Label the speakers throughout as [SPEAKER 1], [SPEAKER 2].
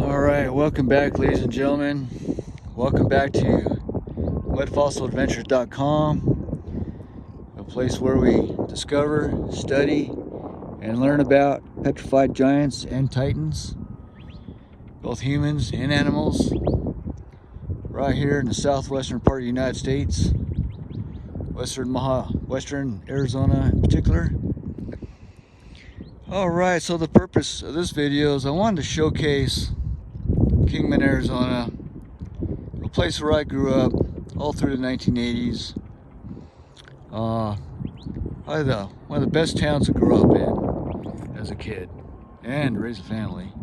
[SPEAKER 1] Alright, welcome back, ladies and gentlemen. Welcome back to mudfossiladventures.com, a place where we discover, study, and learn about petrified giants and titans, both humans and animals, right here in the southwestern part of the United States, western Arizona in particular. Alright, so the purpose of this video is I wanted to showcase Kingman, Arizona, a place where I grew up all through the 1980s. Probably one of the best towns to grow up in as a kid and raise a family.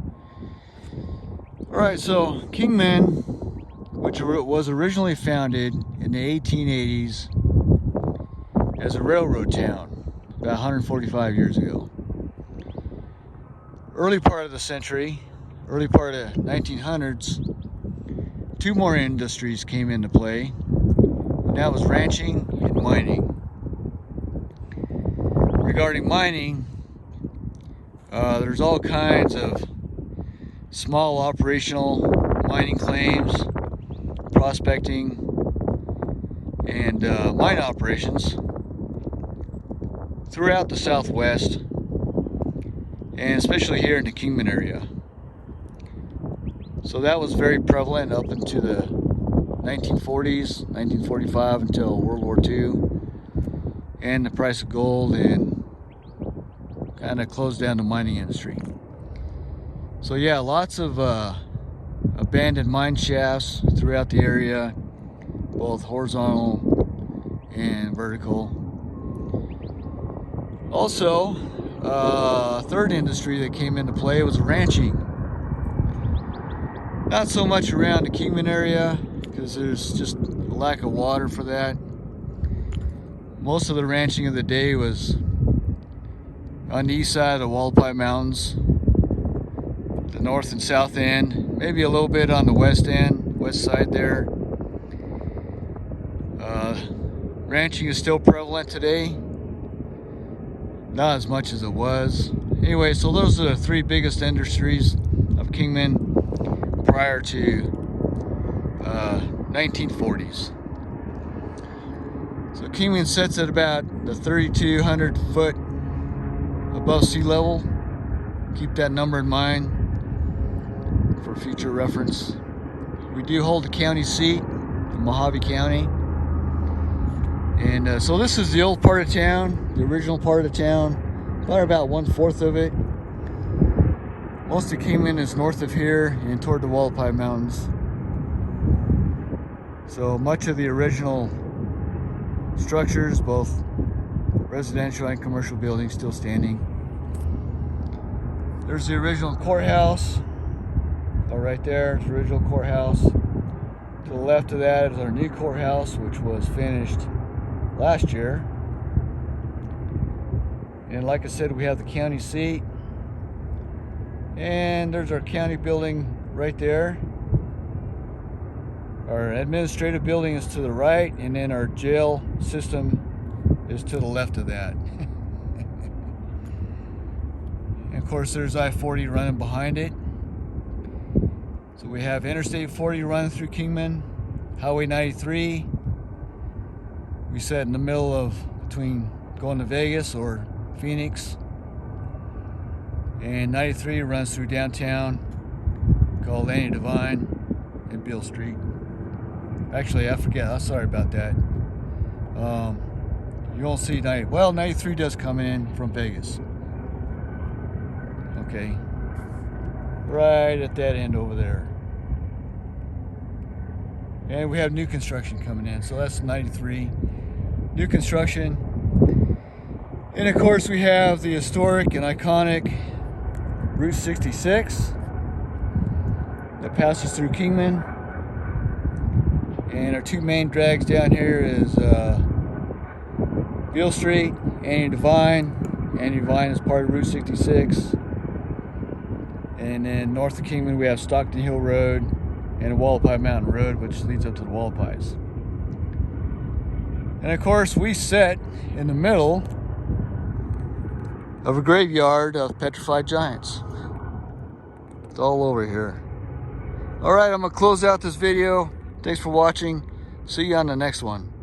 [SPEAKER 1] Alright, so Kingman, which was originally founded in the 1880s as a railroad town about 145 years ago. Early part of the century, early part of the 1900s, two more industries came into play, and that was ranching and mining. Regarding mining, there's all kinds of small operational mining claims, prospecting, and mine operations throughout the Southwest, and especially here in the Kingman area. So that was very prevalent up into the 1940s, 1945 until World War II, and the price of gold, and kind of closed down the mining industry. So yeah, lots of abandoned mine shafts throughout the area, both horizontal and vertical. Also, third industry that came into play was ranching. Not so much around the Kingman area because there's just a lack of water for that. Most of the ranching of the day was on the east side of the Hualapai Mountains, the north and south end, maybe a little bit on the west end, west side there. Ranching is still prevalent today, not as much as it was. Anyway, so those are the three biggest industries of Kingman prior to 1940s. So Kingman sits at about the 3,200 foot above sea level. Keep that number in mind for future reference. We do hold the county seat in Mohave County. And so this is the old part of town, the original part of the town, about 1/4 of it. Most of Kingman is north of here and toward the Hualapai Mountains. So much of the original structures, both residential and commercial buildings, still standing. There's the original courthouse. Right there is the original courthouse. To the left of that is our new courthouse, which was finished last year. And like I said, we have the county seat. And there's our county building right there. Our administrative building is to the right, and then our jail system is to the left of that. And of course, there's I-40 running behind it. So we have Interstate 40 running through Kingman, Highway 93. We sit in the middle of between going to Vegas or Phoenix. And 93 runs through downtown, called Annie Devine and Beale Street. Actually, I forget. I'm sorry about that. You won't see 90. Well, 93 does come in from Vegas. Okay, right at that end over there. And we have new construction coming in, so that's 93. New construction. And of course, we have the historic and iconic Route 66 that passes through Kingman. And our two main drags down here is Beale Street, Annie Devine. Annie Devine is part of Route 66. And then north of Kingman, we have Stockton Hill Road and the Hualapai Mountain Road, which leads up to the Hualapais. And of course, we sit in the middle of a graveyard of petrified giants. It's all over here. All right, I'm gonna close out this video. Thanks for watching. See you on the next one.